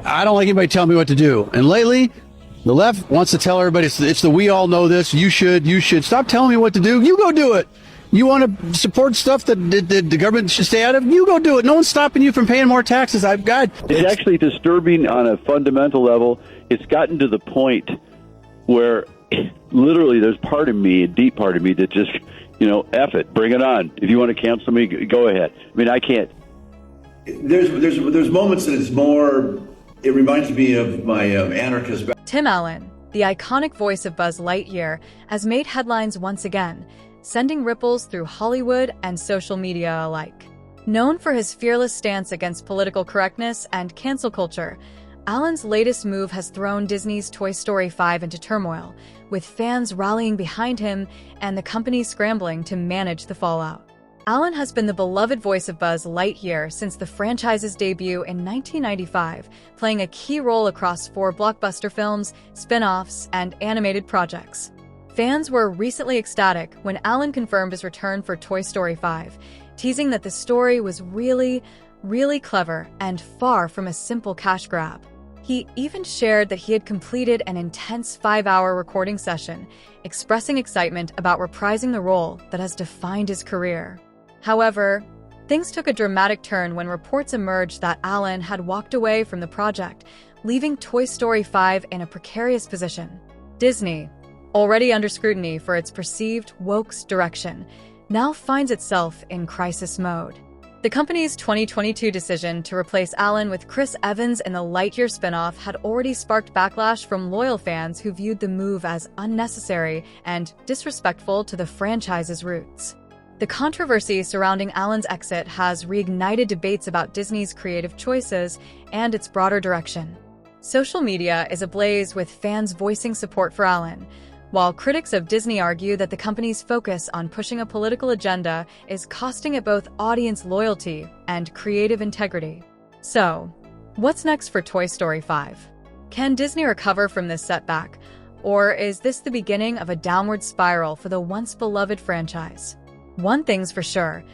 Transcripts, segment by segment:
I don't like anybody telling me what to do. And lately, the left wants to tell everybody it's the we all know this. You should stop telling me what to do. You go do it. You want to support stuff that the government should stay out of? You go do it. No one's stopping you from paying more taxes. It's actually disturbing on a fundamental level. It's gotten to the point where literally there's part of me, a deep part of me, that just, F it, bring it on. If you want to cancel me, go ahead. I mean, I can't. There's moments that it's more. It reminds me of my anarchist. Tim Allen, the iconic voice of Buzz Lightyear, has made headlines once again, sending ripples through Hollywood and social media alike. Known for his fearless stance against political correctness and cancel culture, Allen's latest move has thrown Disney's Toy Story 5 into turmoil, with fans rallying behind him and the company scrambling to manage the fallout. Allen has been the beloved voice of Buzz Lightyear since the franchise's debut in 1995, playing a key role across 4 blockbuster films, spin-offs, and animated projects. Fans were recently ecstatic when Allen confirmed his return for Toy Story 5, teasing that the story was really clever and far from a simple cash grab. He even shared that he had completed an intense 5-hour recording session, expressing excitement about reprising the role that has defined his career. However, things took a dramatic turn when reports emerged that Allen had walked away from the project, leaving Toy Story 5 in a precarious position. Disney, already under scrutiny for its perceived woke direction, now finds itself in crisis mode. The company's 2022 decision to replace Allen with Chris Evans in the Lightyear spin-off had already sparked backlash from loyal fans who viewed the move as unnecessary and disrespectful to the franchise's roots. The controversy surrounding Allen's exit has reignited debates about Disney's creative choices and its broader direction. Social media is ablaze with fans voicing support for Allen, while critics of Disney argue that the company's focus on pushing a political agenda is costing it both audience loyalty and creative integrity. So, what's next for Toy Story 5? Can Disney recover from this setback, or is this the beginning of a downward spiral for the once beloved franchise? One thing's for sure,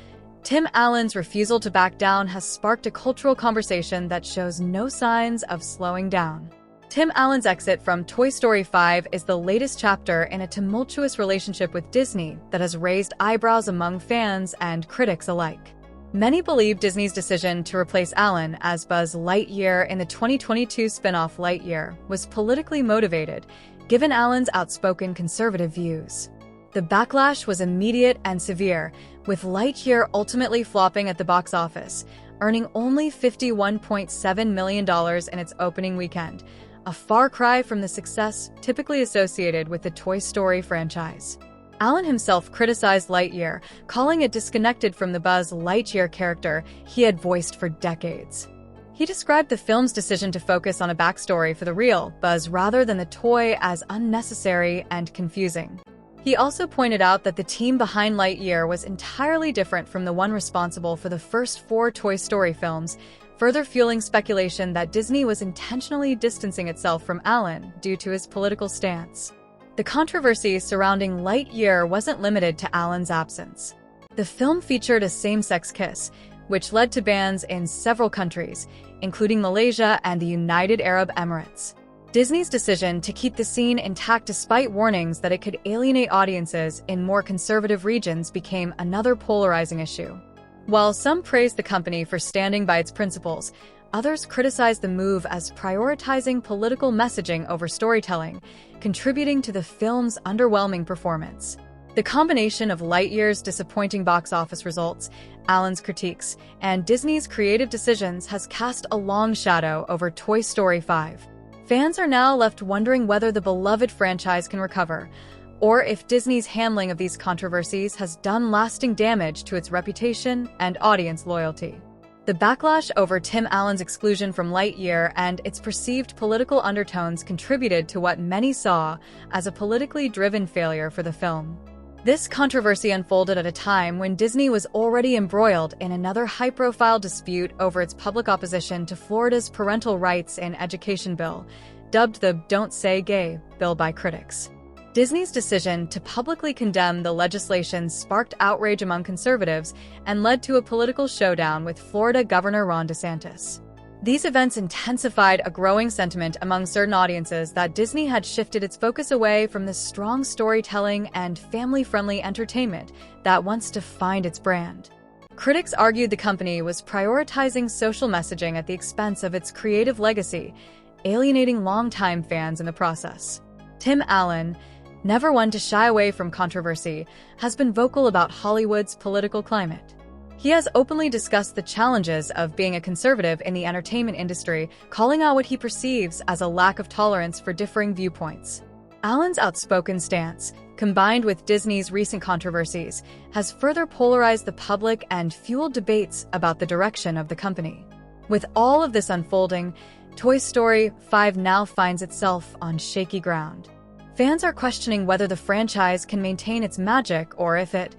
Tim Allen's refusal to back down has sparked a cultural conversation that shows no signs of slowing down. Tim Allen's exit from Toy Story 5 is the latest chapter in a tumultuous relationship with Disney that has raised eyebrows among fans and critics alike. Many believe Disney's decision to replace Allen as Buzz Lightyear in the 2022 spin-off Lightyear was politically motivated, given Allen's outspoken conservative views. The backlash was immediate and severe, with Lightyear ultimately flopping at the box office, earning only $51.7 million in its opening weekend, a far cry from the success typically associated with the Toy Story franchise. Allen himself criticized Lightyear, calling it disconnected from the Buzz Lightyear character he had voiced for decades. He described the film's decision to focus on a backstory for the real Buzz rather than the toy as unnecessary and confusing. He also pointed out that the team behind Lightyear was entirely different from the one responsible for the first 4 Toy Story films, further fueling speculation that Disney was intentionally distancing itself from Allen due to his political stance. The controversy surrounding Lightyear wasn't limited to Allen's absence. The film featured a same-sex kiss, which led to bans in several countries, including Malaysia and the United Arab Emirates. Disney's decision to keep the scene intact despite warnings that it could alienate audiences in more conservative regions became another polarizing issue. While some praised the company for standing by its principles, others criticized the move as prioritizing political messaging over storytelling, contributing to the film's underwhelming performance. The combination of Lightyear's disappointing box office results, Allen's critiques, and Disney's creative decisions has cast a long shadow over Toy Story 5. Fans are now left wondering whether the beloved franchise can recover, or if Disney's handling of these controversies has done lasting damage to its reputation and audience loyalty. The backlash over Tim Allen's exclusion from Lightyear and its perceived political undertones contributed to what many saw as a politically driven failure for the film. This controversy unfolded at a time when Disney was already embroiled in another high-profile dispute over its public opposition to Florida's parental rights in education bill, dubbed the Don't Say Gay bill by critics. Disney's decision to publicly condemn the legislation sparked outrage among conservatives and led to a political showdown with Florida Governor Ron DeSantis. These events intensified a growing sentiment among certain audiences that Disney had shifted its focus away from the strong storytelling and family-friendly entertainment that once defined its brand. Critics argued the company was prioritizing social messaging at the expense of its creative legacy, alienating longtime fans in the process. Tim Allen, never one to shy away from controversy, has been vocal about Hollywood's political climate. He has openly discussed the challenges of being a conservative in the entertainment industry, calling out what he perceives as a lack of tolerance for differing viewpoints. Allen's outspoken stance, combined with Disney's recent controversies, has further polarized the public and fueled debates about the direction of the company. With all of this unfolding, Toy Story 5 now finds itself on shaky ground. Fans are questioning whether the franchise can maintain its magic or if it,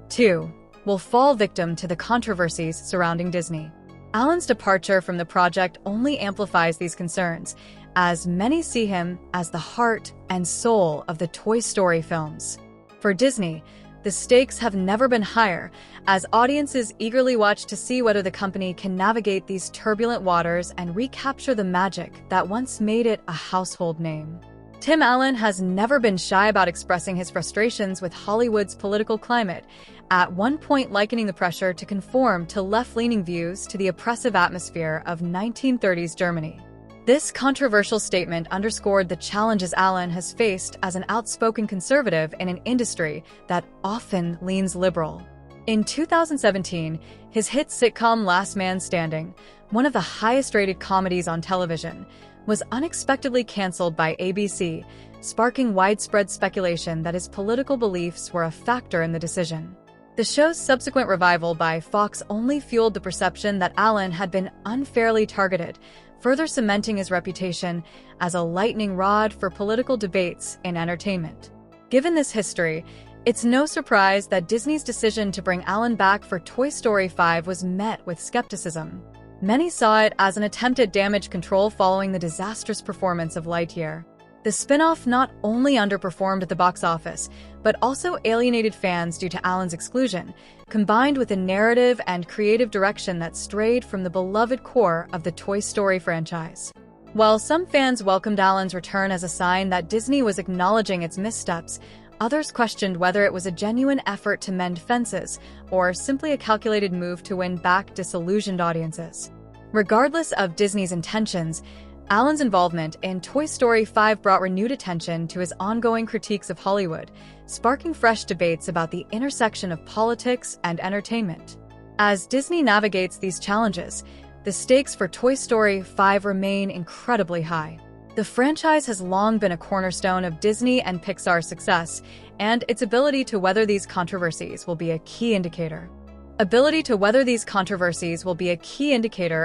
too, will fall victim to the controversies surrounding Disney. Allen's departure from the project only amplifies these concerns, as many see him as the heart and soul of the Toy Story films. For Disney, the stakes have never been higher, as audiences eagerly watch to see whether the company can navigate these turbulent waters and recapture the magic that once made it a household name. Tim Allen has never been shy about expressing his frustrations with Hollywood's political climate, at one point likening the pressure to conform to left-leaning views to the oppressive atmosphere of 1930s Germany. This controversial statement underscored the challenges Allen has faced as an outspoken conservative in an industry that often leans liberal. In 2017, his hit sitcom Last Man Standing, one of the highest-rated comedies on television, was unexpectedly canceled by ABC, sparking widespread speculation that his political beliefs were a factor in the decision. The show's subsequent revival by Fox only fueled the perception that Allen had been unfairly targeted, further cementing his reputation as a lightning rod for political debates in entertainment. Given this history, it's no surprise that Disney's decision to bring Allen back for Toy Story 5 was met with skepticism. Many saw it as an attempt at damage control following the disastrous performance of Lightyear. The spin-off not only underperformed at the box office, but also alienated fans due to Allen's exclusion, combined with a narrative and creative direction that strayed from the beloved core of the Toy Story franchise. While some fans welcomed Allen's return as a sign that Disney was acknowledging its missteps, others questioned whether it was a genuine effort to mend fences or simply a calculated move to win back disillusioned audiences. Regardless of Disney's intentions, Allen's involvement in Toy Story 5 brought renewed attention to his ongoing critiques of Hollywood, sparking fresh debates about the intersection of politics and entertainment. As Disney navigates these challenges, the stakes for Toy Story 5 remain incredibly high. The franchise has long been a cornerstone of Disney and Pixar's success, and its ability to weather these controversies will be a key indicator.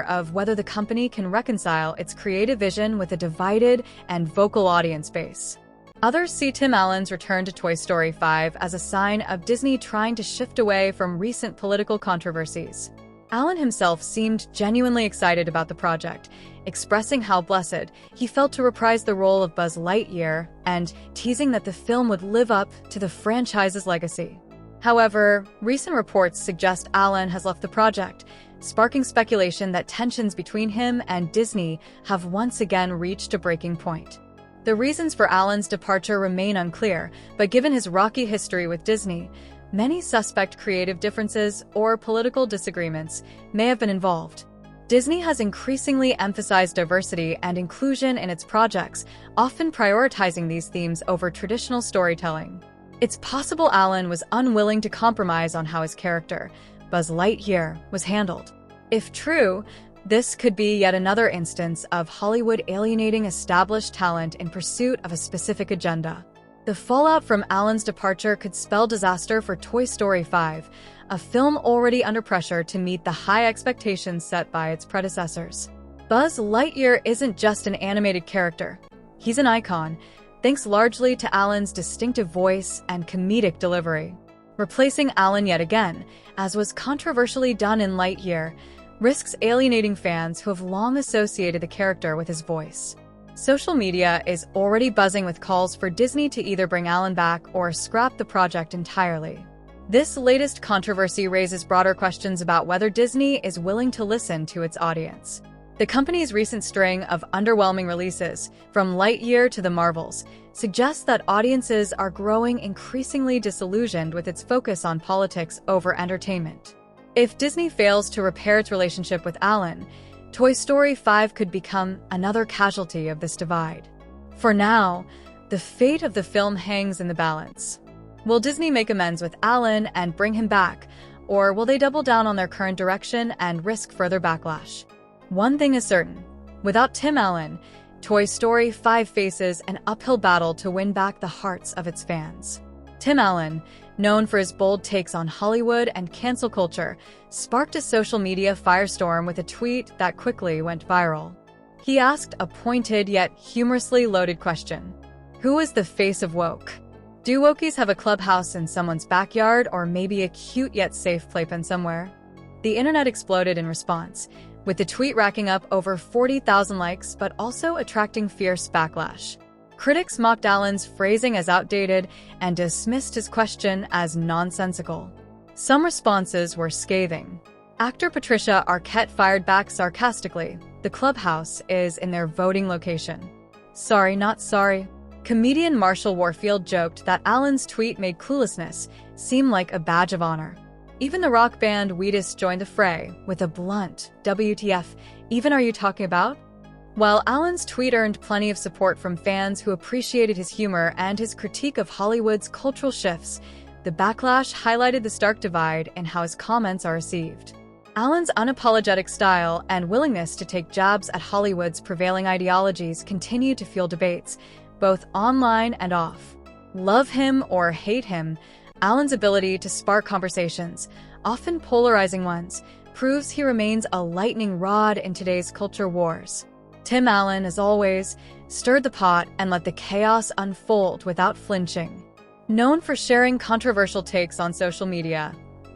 of whether the company can reconcile its creative vision with a divided and vocal audience base. Others see Tim Allen's return to Toy Story 5 as a sign of Disney trying to shift away from recent political controversies. Allen himself seemed genuinely excited about the project, expressing how blessed he felt to reprise the role of Buzz Lightyear and teasing that the film would live up to the franchise's legacy. However, recent reports suggest Allen has left the project, sparking speculation that tensions between him and Disney have once again reached a breaking point. The reasons for Allen's departure remain unclear, but given his rocky history with Disney, many suspect creative differences or political disagreements may have been involved. Disney has increasingly emphasized diversity and inclusion in its projects, often prioritizing these themes over traditional storytelling. It's possible Allen was unwilling to compromise on how his character, Buzz Lightyear, was handled. If true, this could be yet another instance of Hollywood alienating established talent in pursuit of a specific agenda. The fallout from Allen's departure could spell disaster for Toy Story 5, a film already under pressure to meet the high expectations set by its predecessors. Buzz Lightyear isn't just an animated character. He's an icon, thanks largely to Allen's distinctive voice and comedic delivery. Replacing Allen yet again, as was controversially done in Lightyear, risks alienating fans who have long associated the character with his voice. Social media is already buzzing with calls for Disney to either bring Allen back or scrap the project entirely. This latest controversy raises broader questions about whether Disney is willing to listen to its audience. The company's recent string of underwhelming releases, from Lightyear to the Marvels, suggests that audiences are growing increasingly disillusioned with its focus on politics over entertainment. If Disney fails to repair its relationship with Alan, Toy Story 5 could become another casualty of this divide. For now, the fate of the film hangs in the balance. Will Disney make amends with Alan and bring him back, or will they double down on their current direction and risk further backlash? One thing is certain: without Tim Allen, Toy Story 5 faces an uphill battle to win back the hearts of its fans. Tim Allen, known for his bold takes on Hollywood and cancel culture, sparked a social media firestorm with a tweet that quickly went viral. He asked a pointed yet humorously loaded question: who is the face of woke? Do wokies have a clubhouse in someone's backyard, or maybe a cute yet safe playpen somewhere? The internet exploded in response, with the tweet racking up over 40,000 likes but also attracting fierce backlash. Critics mocked Allen's phrasing as outdated and dismissed his question as nonsensical. Some responses were scathing. Actor Patricia Arquette fired back sarcastically: "The clubhouse is in their voting location." Sorry, not sorry. Comedian Marshall Warfield joked that Allen's tweet made cluelessness seem like a badge of honor. Even the rock band Wheatus joined the fray with a blunt "WTF, even are you talking about?" While Allen's tweet earned plenty of support from fans who appreciated his humor and his critique of Hollywood's cultural shifts, the backlash highlighted the stark divide in how his comments are received. Allen's unapologetic style and willingness to take jabs at Hollywood's prevailing ideologies continue to fuel debates, both online and off. Love him or hate him, Allen's ability to spark conversations, often polarizing ones, proves he remains a lightning rod in today's culture wars. Tim Allen, as always, stirred the pot and let the chaos unfold without flinching. Known for sharing controversial takes on social media,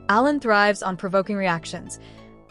Allen thrives on provoking reactions,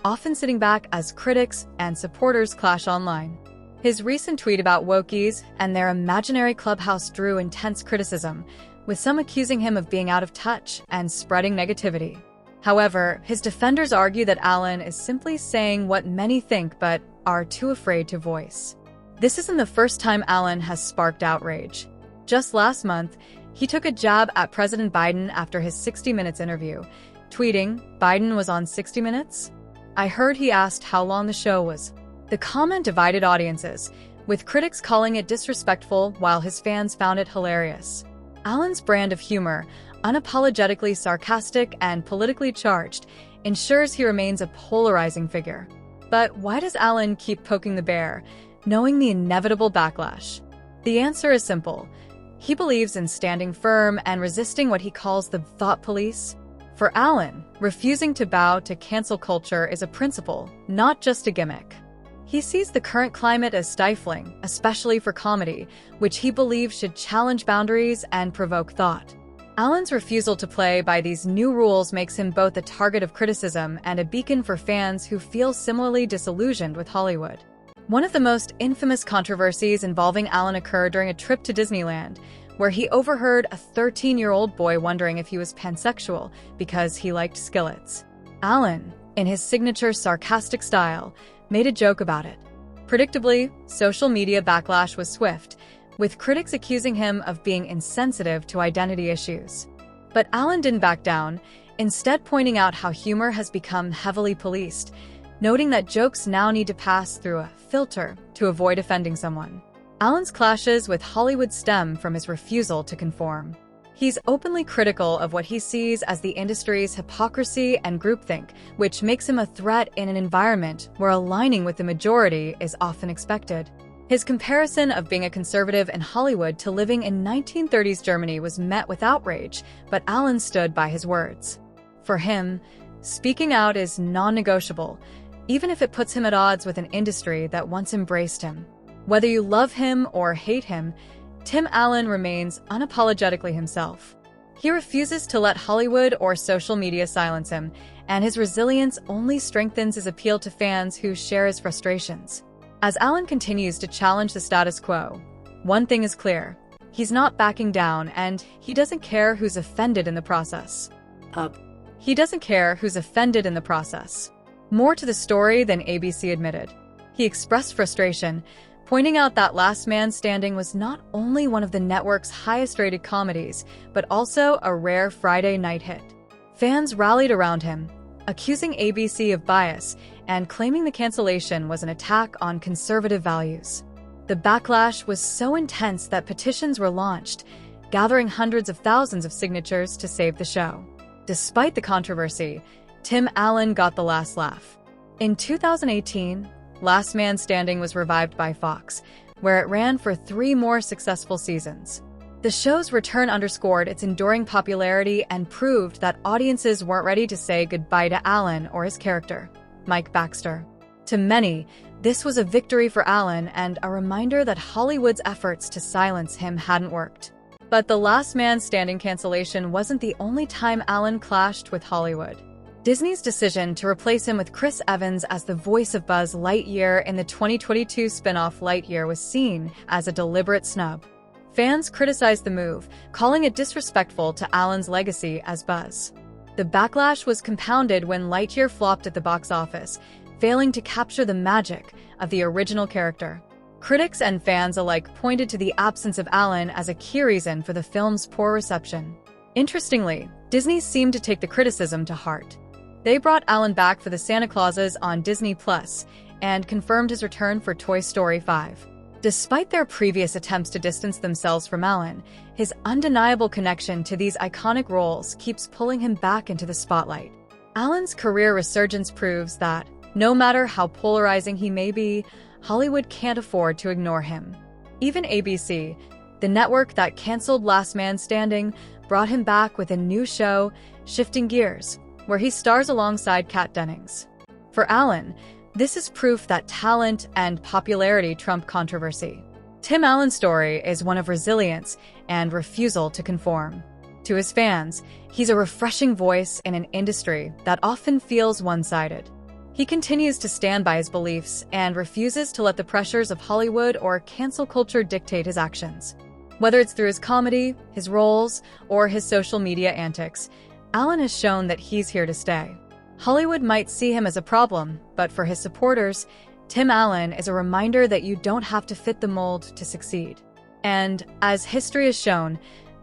often sitting back as critics and supporters clash online. His recent tweet about wokies and their imaginary clubhouse drew intense criticism, with some accusing him of being out of touch and spreading negativity. However, his defenders argue that Allen is simply saying what many think but are too afraid to voice. This isn't the first time Allen has sparked outrage. Just last month, he took a jab at President Biden after his 60 Minutes interview, tweeting, "Biden was on 60 Minutes? I heard he asked how long the show was." The comment divided audiences, with critics calling it disrespectful while his fans found it hilarious. Allen's brand of humor, unapologetically sarcastic and politically charged, ensures he remains a polarizing figure. But why does Allen keep poking the bear, knowing the inevitable backlash? The answer is simple. He believes in standing firm and resisting what he calls the thought police. For Allen, refusing to bow to cancel culture is a principle, not just a gimmick. He sees the current climate as stifling, especially for comedy, which he believes should challenge boundaries and provoke thought. Allen's refusal to play by these new rules makes him both a target of criticism and a beacon for fans who feel similarly disillusioned with Hollywood. One of the most infamous controversies involving Allen occurred during a trip to Disneyland, where he overheard a 13-year-old boy wondering if he was pansexual because he liked skillets. Allen, in his signature sarcastic style, made a joke about it. Predictably, social media backlash was swift, with critics accusing him of being insensitive to identity issues. But Allen didn't back down, instead pointing out how humor has become heavily policed, noting that jokes now need to pass through a filter to avoid offending someone. Allen's clashes with Hollywood stem from his refusal to conform. He's openly critical of what he sees as the industry's hypocrisy and groupthink, which makes him a threat in an environment where aligning with the majority is often expected. His comparison of being a conservative in Hollywood to living in 1930s Germany was met with outrage, but Allen stood by his words. For him, speaking out is non-negotiable, even if it puts him at odds with an industry that once embraced him. Whether you love him or hate him, Tim Allen remains unapologetically himself. He refuses to let Hollywood or social media silence him, and his resilience only strengthens his appeal to fans who share his frustrations. As Allen continues to challenge the status quo, one thing is clear: he's not backing down, and he doesn't care who's offended in the process. He doesn't care who's offended in the process. More to the story than ABC admitted. He expressed frustration, pointing out that Last Man Standing was not only one of the network's highest-rated comedies, but also a rare Friday night hit. Fans rallied around him, accusing ABC of bias and claiming the cancellation was an attack on conservative values. The backlash was so intense that petitions were launched, gathering hundreds of thousands of signatures to save the show. Despite the controversy, Tim Allen got the last laugh. In 2018, Last Man Standing was revived by Fox, where it ran for 3 more successful seasons. The show's return underscored its enduring popularity and proved that audiences weren't ready to say goodbye to Allen or his character, Mike Baxter. To many, this was a victory for Allen and a reminder that Hollywood's efforts to silence him hadn't worked. But the Last Man Standing cancellation wasn't the only time Allen clashed with Hollywood. Disney's decision to replace him with Chris Evans as the voice of Buzz Lightyear in the 2022 spin-off Lightyear was seen as a deliberate snub. Fans criticized the move, calling it disrespectful to Allen's legacy as Buzz. The backlash was compounded when Lightyear flopped at the box office, failing to capture the magic of the original character. Critics and fans alike pointed to the absence of Allen as a key reason for the film's poor reception. Interestingly, Disney seemed to take the criticism to heart. They brought Allen back for the Santa Clauses on Disney Plus and confirmed his return for Toy Story 5. Despite their previous attempts to distance themselves from Allen, his undeniable connection to these iconic roles keeps pulling him back into the spotlight. Allen's career resurgence proves that, no matter how polarizing he may be, Hollywood can't afford to ignore him. Even ABC, the network that canceled Last Man Standing, brought him back with a new show, Shifting Gears, where he stars alongside Kat Dennings. For Allen, this is proof that talent and popularity trump controversy. Tim Allen's story is one of resilience and refusal to conform. To his fans, he's a refreshing voice in an industry that often feels one-sided. He continues to stand by his beliefs and refuses to let the pressures of Hollywood or cancel culture dictate his actions. Whether it's through his comedy, his roles, or his social media antics, Allen has shown that he's here to stay. Hollywood might see him as a problem, but for his supporters, Tim Allen is a reminder that you don't have to fit the mold to succeed. And, as history has shown,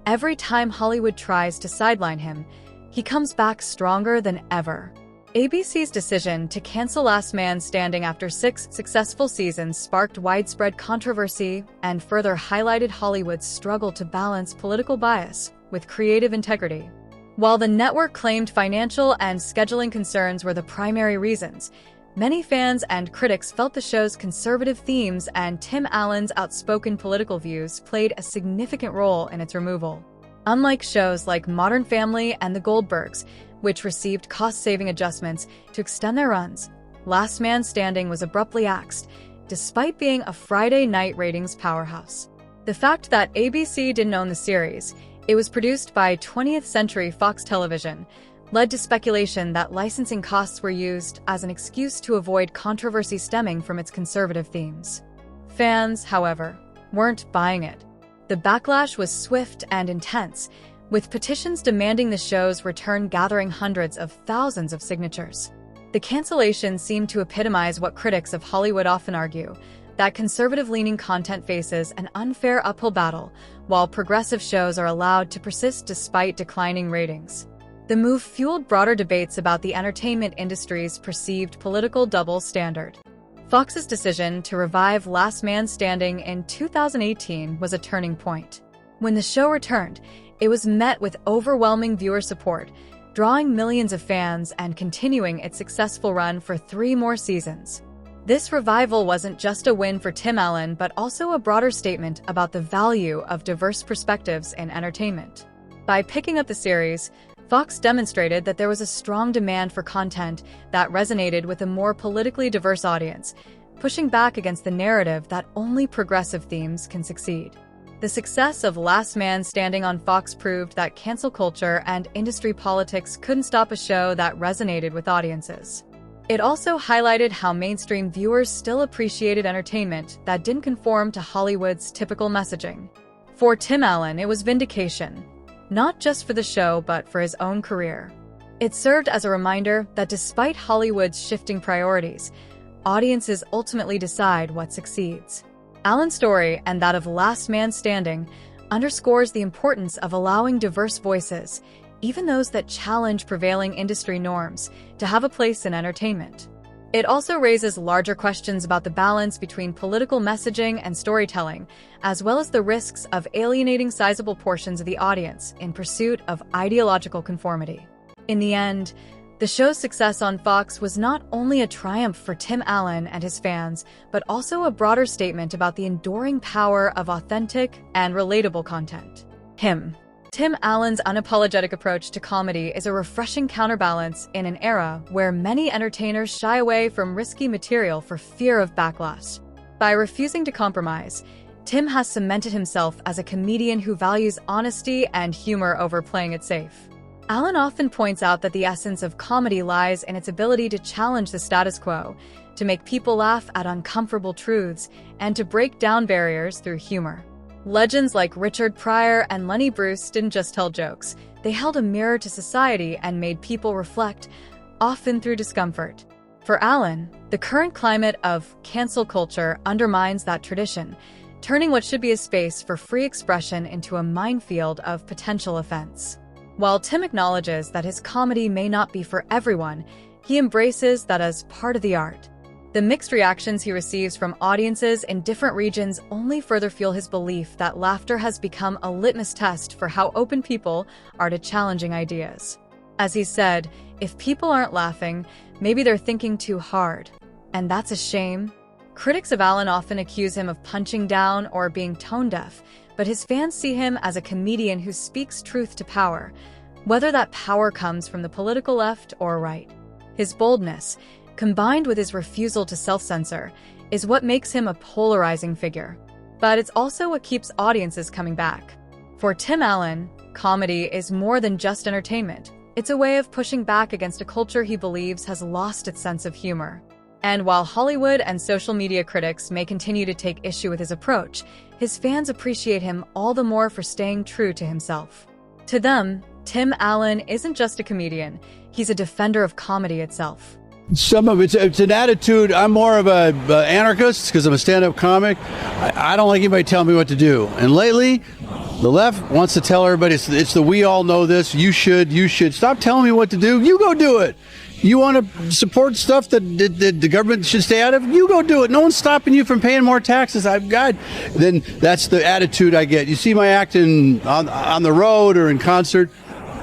every time Hollywood tries to sideline him, he comes back stronger than ever. ABC's decision to cancel Last Man Standing after 6 successful seasons sparked widespread controversy and further highlighted Hollywood's struggle to balance political bias with creative integrity. While the network claimed financial and scheduling concerns were the primary reasons, many fans and critics felt the show's conservative themes and Tim Allen's outspoken political views played a significant role in its removal. Unlike shows like Modern Family and The Goldbergs, which received cost-saving adjustments to extend their runs, Last Man Standing was abruptly axed, despite being a Friday night ratings powerhouse. The fact that ABC didn't own the series, it was produced by 20th Century Fox Television, led to speculation that licensing costs were used as an excuse to avoid controversy stemming from its conservative themes. Fans, however, weren't buying it. The backlash was swift and intense, with petitions demanding the show's return gathering hundreds of thousands of signatures. The cancellation seemed to epitomize what critics of Hollywood often argue, that conservative-leaning content faces an unfair uphill battle, while progressive shows are allowed to persist despite declining ratings. The move fueled broader debates about the entertainment industry's perceived political double standard. Fox's decision to revive Last Man Standing in 2018 was a turning point. When the show returned, it was met with overwhelming viewer support, drawing millions of fans and continuing its successful run for 3 more seasons. This revival wasn't just a win for Tim Allen, but also a broader statement about the value of diverse perspectives in entertainment. By picking up the series, Fox demonstrated that there was a strong demand for content that resonated with a more politically diverse audience, pushing back against the narrative that only progressive themes can succeed. The success of Last Man Standing on Fox proved that cancel culture and industry politics couldn't stop a show that resonated with audiences. It also highlighted how mainstream viewers still appreciated entertainment that didn't conform to Hollywood's typical messaging. For Tim Allen, it was vindication, not just for the show but for his own career. It served as a reminder that despite Hollywood's shifting priorities, audiences ultimately decide what succeeds. Allen's story, and that of Last Man Standing, underscores the importance of allowing diverse voices, even those that challenge prevailing industry norms, to have a place in entertainment. It also raises larger questions about the balance between political messaging and storytelling, as well as the risks of alienating sizable portions of the audience in pursuit of ideological conformity. In the end, the show's success on Fox was not only a triumph for Tim Allen and his fans, but also a broader statement about the enduring power of authentic and relatable content. Tim Allen's unapologetic approach to comedy is a refreshing counterbalance in an era where many entertainers shy away from risky material for fear of backlash. By refusing to compromise, Tim has cemented himself as a comedian who values honesty and humor over playing it safe. Allen often points out that the essence of comedy lies in its ability to challenge the status quo, to make people laugh at uncomfortable truths, and to break down barriers through humor. Legends like Richard Pryor and Lenny Bruce didn't just tell jokes, they held a mirror to society and made people reflect, often through discomfort. For Allen, the current climate of cancel culture undermines that tradition, turning what should be a space for free expression into a minefield of potential offense. While Tim acknowledges that his comedy may not be for everyone, he embraces that as part of the art. The mixed reactions he receives from audiences in different regions only further fuel his belief that laughter has become a litmus test for how open people are to challenging ideas. As he said, if people aren't laughing, maybe they're thinking too hard. And that's a shame. Critics of Allen often accuse him of punching down or being tone-deaf, but his fans see him as a comedian who speaks truth to power, whether that power comes from the political left or right. His boldness, combined with his refusal to self-censor, is what makes him a polarizing figure. But it's also what keeps audiences coming back. For Tim Allen, comedy is more than just entertainment. It's a way of pushing back against a culture he believes has lost its sense of humor. And while Hollywood and social media critics may continue to take issue with his approach, his fans appreciate him all the more for staying true to himself. To them, Tim Allen isn't just a comedian, he's a defender of comedy itself. Some of it's an attitude. I'm more of a anarchist because I'm a stand-up comic. I don't like anybody telling me what to do. And lately, the left wants to tell everybody it's the we all know this. You should stop telling me what to do. You go do it. You want to support stuff that the government should stay out of? You go do it. No one's stopping you from paying more taxes. Then that's the attitude I get. You see my acting on the road or in concert.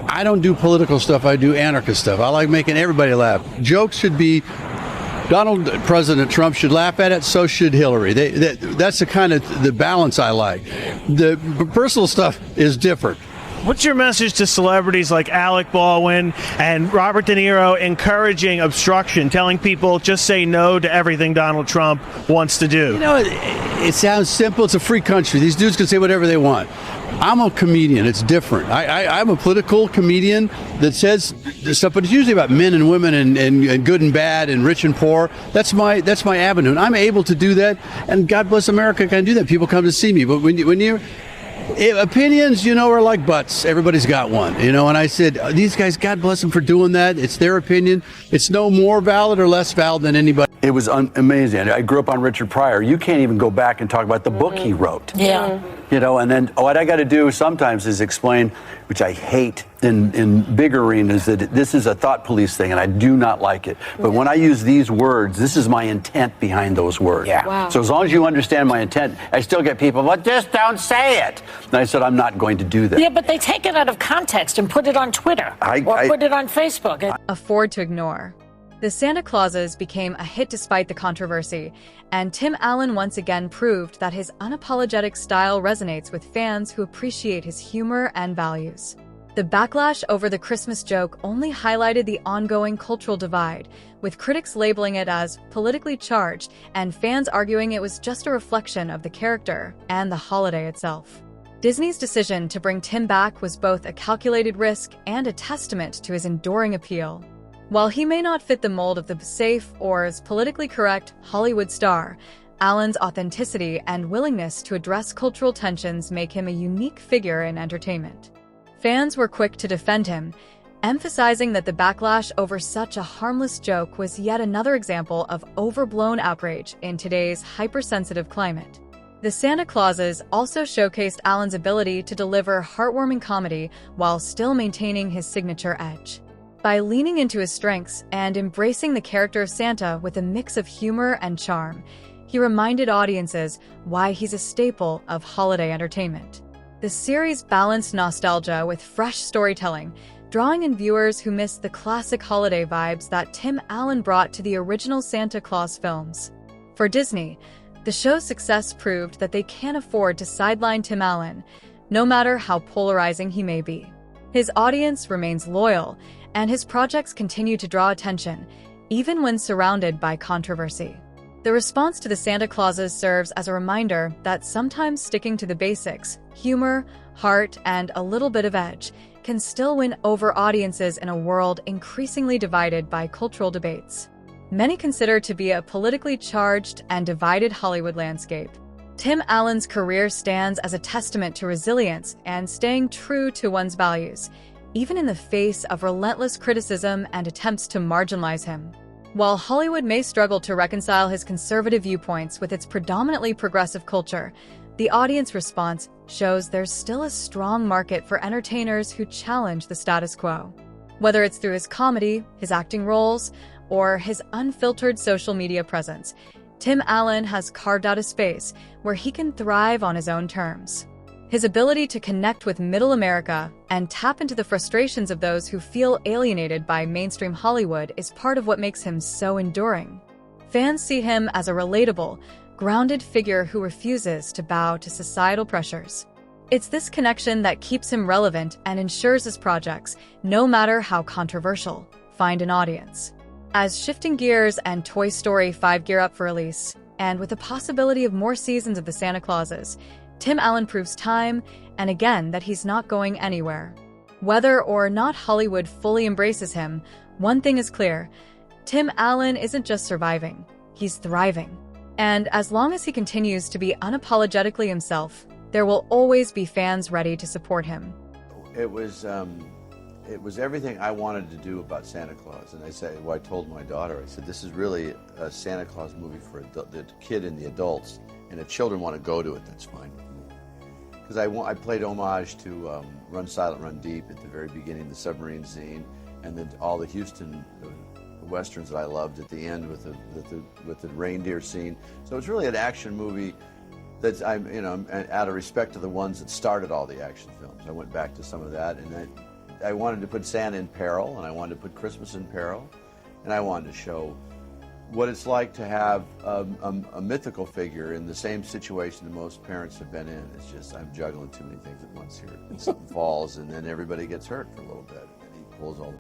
I don't do political stuff. I do anarchist stuff. I like making everybody laugh. Jokes should be, President Trump should laugh at it. So should Hillary. That's the kind of the balance I like. The personal stuff is different. What's your message to celebrities like Alec Baldwin and Robert De Niro encouraging obstruction, telling people just say no to everything Donald Trump wants to do? You know, it sounds simple. It's a free country. These dudes can say whatever they want. I'm a comedian. It's different. I'm a political comedian that says stuff, but it's usually about men and women and good and bad and rich and poor. That's my avenue. And I'm able to do that. And God bless America, can do that. People come to see me. But when you're opinions, are like butts. Everybody's got one, and I said, these guys, God bless them for doing that. It's their opinion. It's no more valid or less valid than anybody. It was amazing. I grew up on Richard Pryor. You can't even go back and talk about the book he wrote. Yeah. And then what I got to do sometimes is explain, which I hate in big arenas, that this is a thought police thing, and I do not like it. But when I use these words, this is my intent behind those words. Yeah. Wow. So as long as you understand my intent, I still get people, but just don't say it. And I said, I'm not going to do that. Yeah, but they take it out of context and put it on Twitter or put it on Facebook. Afford to ignore. The Santa Clauses became a hit despite the controversy, and Tim Allen once again proved that his unapologetic style resonates with fans who appreciate his humor and values. The backlash over the Christmas joke only highlighted the ongoing cultural divide, with critics labeling it as politically charged and fans arguing it was just a reflection of the character and the holiday itself. Disney's decision to bring Tim back was both a calculated risk and a testament to his enduring appeal. While he may not fit the mold of the safe or as politically correct Hollywood star, Allen's authenticity and willingness to address cultural tensions make him a unique figure in entertainment. Fans were quick to defend him, emphasizing that the backlash over such a harmless joke was yet another example of overblown outrage in today's hypersensitive climate. The Santa Clauses also showcased Allen's ability to deliver heartwarming comedy while still maintaining his signature edge. By leaning into his strengths and embracing the character of Santa with a mix of humor and charm, he reminded audiences why he's a staple of holiday entertainment. The series balanced nostalgia with fresh storytelling, drawing in viewers who missed the classic holiday vibes that Tim Allen brought to the original Santa Claus films. For Disney, the show's success proved that they can't afford to sideline Tim Allen, no matter how polarizing he may be. His audience remains loyal, and his projects continue to draw attention, even when surrounded by controversy. The response to the Santa Clauses serves as a reminder that sometimes sticking to the basics, humor, heart, and a little bit of edge, can still win over audiences in a world increasingly divided by cultural debates. Many consider to be a politically charged and divided Hollywood landscape. Tim Allen's career stands as a testament to resilience and staying true to one's values, even in the face of relentless criticism and attempts to marginalize him. While Hollywood may struggle to reconcile his conservative viewpoints with its predominantly progressive culture, the audience response shows there's still a strong market for entertainers who challenge the status quo. Whether it's through his comedy, his acting roles, or his unfiltered social media presence, Tim Allen has carved out a space where he can thrive on his own terms. His ability to connect with middle America and tap into the frustrations of those who feel alienated by mainstream Hollywood is part of what makes him so enduring. Fans see him as a relatable, grounded figure who refuses to bow to societal pressures. It's this connection that keeps him relevant and ensures his projects, no matter how controversial, find an audience. As shifting gears and Toy Story 5 gear up for release, and with the possibility of more seasons of the Santa Clauses, Tim Allen proves time and again that he's not going anywhere. Whether or not Hollywood fully embraces him, one thing is clear: Tim Allen isn't just surviving, he's thriving. And as long as he continues to be unapologetically himself, there will always be fans ready to support him. It was everything I wanted to do about Santa Claus. And I told my daughter, I said, this is really a Santa Claus movie for the kid and the adults. And if children want to go to it, that's fine with me. Because I played homage to Run Silent, Run Deep at the very beginning, the submarine scene, and then all the Houston westerns that I loved at the end with the reindeer scene. So it's really an action movie that's out of respect to the ones that started all the action films. I went back to some of that, and I wanted to put Santa in peril, and I wanted to put Christmas in peril, and I wanted to show what it's like to have a mythical figure in the same situation that most parents have been in. It's just I'm juggling too many things at once here, and something falls, and then everybody gets hurt for a little bit, and he pulls all the